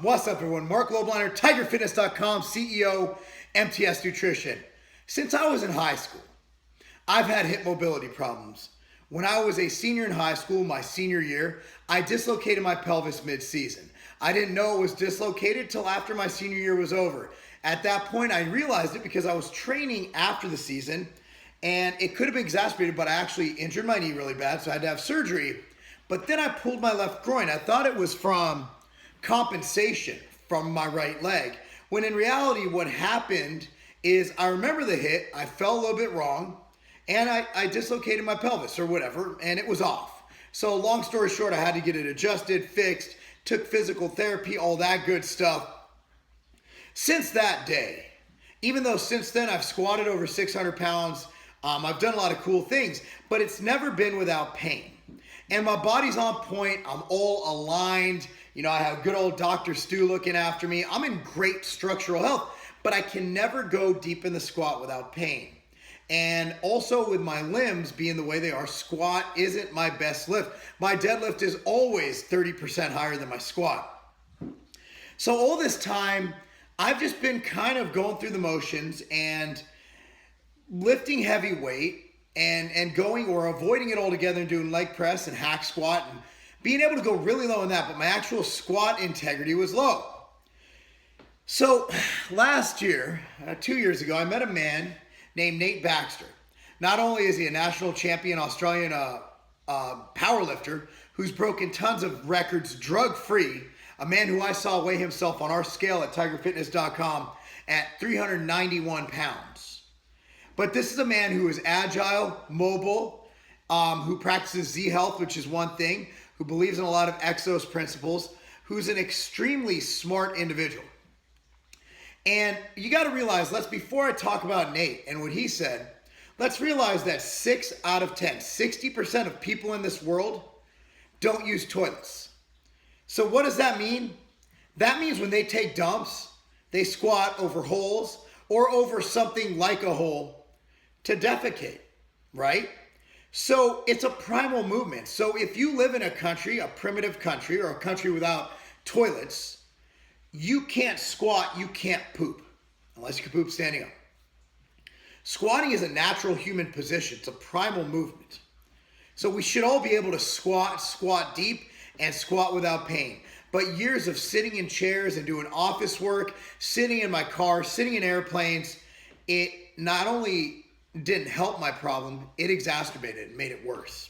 What's up, everyone? Marc Lobliner, TigerFitness.com, CEO, MTS Nutrition. Since I was in high school, I've had hip mobility problems. When I was a senior in high school, my senior year, I dislocated my pelvis mid-season. I didn't know it was dislocated till after my senior year was over. At that point, I realized it because I was training after the season, and it could have been exacerbated, but I actually injured my knee really bad, so I had to have surgery. But then I pulled my left groin. I thought it was from compensation from my right leg, when in reality what happened is I remember the hit, I fell a little bit wrong, and I dislocated my pelvis or whatever, and it was off. So long story short, I had to get it adjusted, fixed, took physical therapy, all that good stuff. Since that day, even though since then I've squatted over 600 pounds, I've done a lot of cool things, but it's never been without pain. And my body's on point, I'm all aligned. You know, I have good old Dr. Stu looking after me. I'm in great structural health, but I can never go deep in the squat without pain. And also with my limbs being the way they are, squat isn't my best lift. My deadlift is always 30% higher than my squat. So all this time, I've just been kind of going through the motions and lifting heavy weight and going or avoiding it altogether and doing leg press and hack squat and being able to go really low in that, but my actual squat integrity was low. So last year, 2 years ago, I met a man named Nate Baxter. Not only is he a national champion Australian powerlifter who's broken tons of records drug-free, a man who I saw weigh himself on our scale at TigerFitness.com at 391 pounds. But this is a man who is agile, mobile, who practices Z-Health, which is one thing, who believes in a lot of Exos principles, who's an extremely smart individual. And you got to realize, before I talk about Nate and what he said, let's realize that 6 out of 10, 60% of people in this world don't use toilets. So what does that mean? That means when they take dumps, they squat over holes or over something like a hole to defecate, right? So it's a primal movement. So if you live in a country, a primitive country, or a country without toilets, you can't squat, you can't poop, unless you can poop standing up. Squatting is a natural human position. It's a primal movement. So we should all be able to squat deep, and squat without pain. But years of sitting in chairs and doing office work, sitting in my car, sitting in airplanes, it not only didn't help my problem, it exacerbated it and made it worse.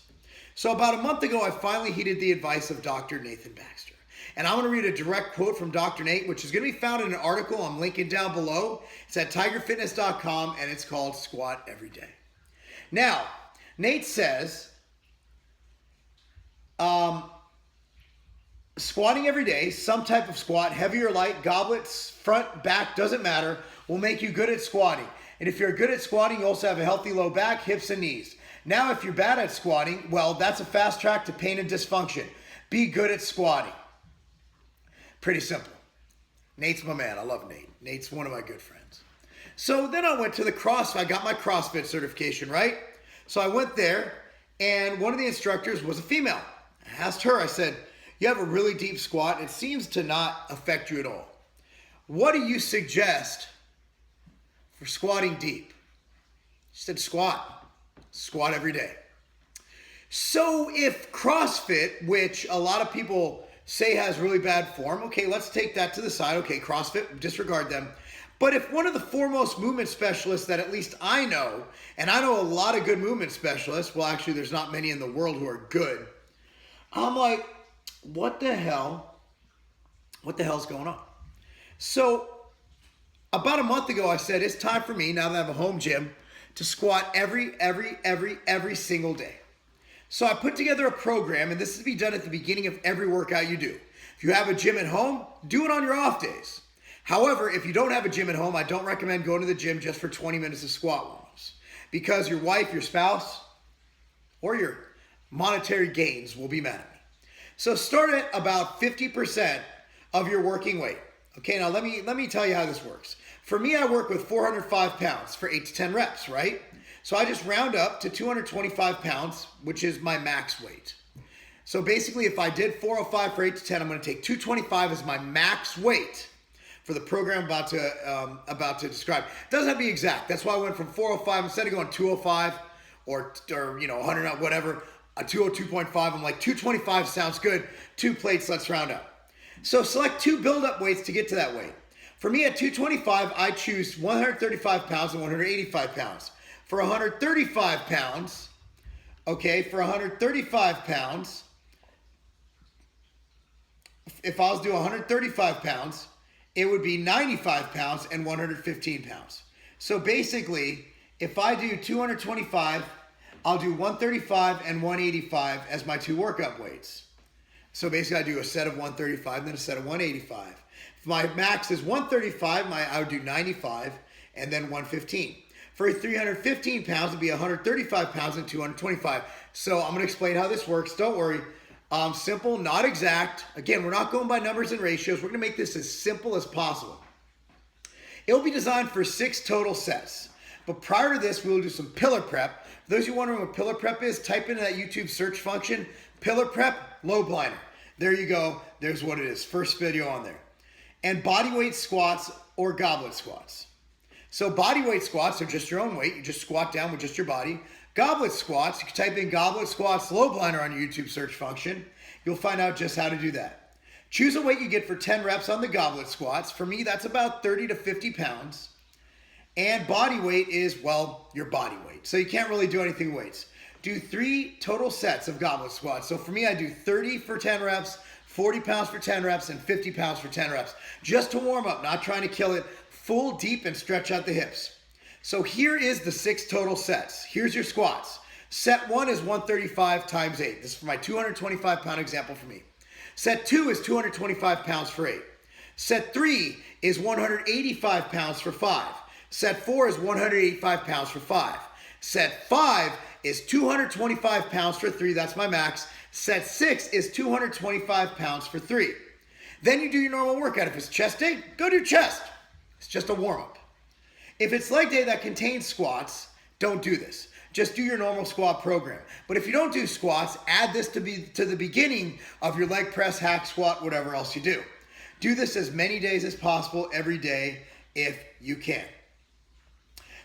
So about a month ago, I finally heeded the advice of Dr. Nathan Baxter. And I'm going to read a direct quote from Dr. Nate, which is going to be found in an article I'm linking down below. It's at TigerFitness.com, and it's called Squat Every Day. Now, Nate says, squatting every day, some type of squat, heavy or light, goblets, front, back, doesn't matter, will make you good at squatting. And if you're good at squatting, you also have a healthy low back, hips, and knees. Now, if you're bad at squatting, well, that's a fast track to pain and dysfunction. Be good at squatting. Pretty simple. Nate's my man. I love Nate. Nate's one of my good friends. So then I went to the CrossFit. I got my CrossFit certification, right? So I went there, and one of the instructors was a female. I asked her, I said, you have a really deep squat. It seems to not affect you at all. What do you suggest for squatting deep? She said, squat. Squat every day. So if CrossFit, which a lot of people say has really bad form, okay, let's take that to the side. Okay, CrossFit, disregard them. But if one of the foremost movement specialists that at least I know, and I know a lot of good movement specialists, well, actually, there's not many in the world who are good. I'm like, what the hell's going on? So about a month ago, I said, it's time for me, now that I have a home gym, to squat every single day. So I put together a program, and this is to be done at the beginning of every workout you do. If you have a gym at home, do it on your off days. However, if you don't have a gym at home, I don't recommend going to the gym just for 20 minutes of squat warm-ups, because your wife, your spouse, or your monetary gains will be mad at me. So start at about 50% of your working weight. Okay, now let me tell you how this works. For me, I work with 405 pounds for 8 to 10 reps, right? So I just round up to 225 pounds, which is my max weight. So basically, if I did 405 for 8 to 10, I'm going to take 225 as my max weight for the program I'm about to describe. It doesn't have to be exact. That's why I went from 405 instead of going 205 or 100, whatever, a 202.5. I'm like 225 sounds good. 2 plates, let's round up. So select 2 build-up weights to get to that weight. For me at 225, I choose 135 pounds and 185 pounds. For 135 pounds, if I was doing 135 pounds, it would be 95 pounds and 115 pounds. So basically, if I do 225, I'll do 135 and 185 as my 2 workout weights. So basically, I do a set of 135 and then a set of 185. If my max is 135, I would do 95 and then 115. For 315 pounds, it'd be 135 pounds and 225. So I'm going to explain how this works. Don't worry. Simple, not exact. Again, we're not going by numbers and ratios. We're going to make this as simple as possible. It will be designed for 6 total sets. But prior to this, we'll do some pillar prep. For those of you wondering what pillar prep is, type into that YouTube search function, pillar prep, Lobliner. There you go. There's what it is. First video on there. And bodyweight squats or goblet squats. So bodyweight squats are just your own weight. You just squat down with just your body. Goblet squats, you can type in goblet squats Lobliner on your YouTube search function. You'll find out just how to do that. Choose a weight you get for 10 reps on the goblet squats. For me, that's about 30 to 50 pounds. And body weight is, well, your body weight. So you can't really do anything weights. Do 3 total sets of goblet squats. So for me, I do 30 for 10 reps, 40 pounds for 10 reps, and 50 pounds for 10 reps. Just to warm up, not trying to kill it. Full, deep, and stretch out the hips. So here is the 6 total sets. Here's your squats. Set 1 is 135 times 8. This is for my 225 pound example for me. Set 2 is 225 pounds for 8. Set 3 is 185 pounds for 5. Set 4 is 185 pounds for 5. Set 5 is 225 pounds for 3. That's my max. Set 6 is 225 pounds for 3. Then you do your normal workout. If it's chest day, go do chest. It's just a warm-up. If it's leg day that contains squats, don't do this. Just do your normal squat program. But if you don't do squats, add this to the beginning of your leg press, hack, squat, whatever else you do. Do this as many days as possible every day if you can.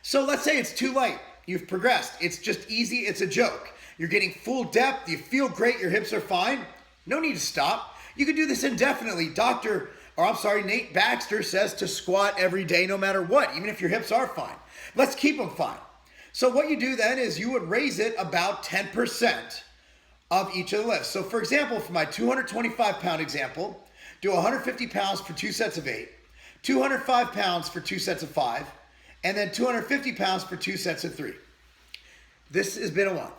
So let's say it's too light. You've progressed. It's just easy. It's a joke. You're getting full depth. You feel great. Your hips are fine. No need to stop. You can do this indefinitely. Nate Baxter says to squat every day no matter what, even if your hips are fine. Let's keep them fine. So what you do then is you would raise it about 10% of each of the lifts. So for example, for my 225 pound example, do 150 pounds for 2 sets of 8, 205 pounds for 2 sets of 5, and then 250 pounds for 2 sets of 3. This has been a month.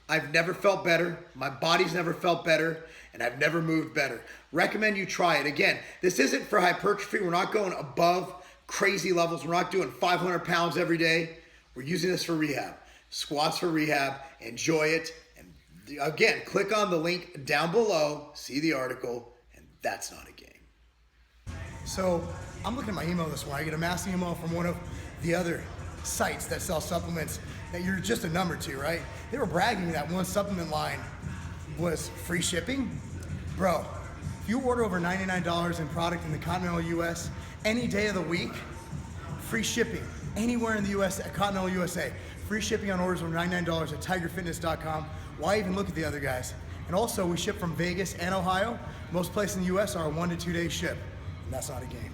I've never felt better. My body's never felt better, and I've never moved better. Recommend you try it. Again, this isn't for hypertrophy. We're not going above crazy levels. We're not doing 500 pounds every day. We're using this for rehab. Squats for rehab. Enjoy it. And again, click on the link down below, see the article, and that's not a game. So I'm looking at my email this morning. I get a mass email from one of the other sites that sell supplements that you're just a number to, right? They were bragging that one supplement line was free shipping. Bro, if you order over $99 in product in the continental US any day of the week, free shipping anywhere in the US, at continental USA. Free shipping on orders over $99 at tigerfitness.com. Why even look at the other guys? And also, we ship from Vegas and Ohio. Most places in the US are a 1 to 2 day ship, and that's not a game.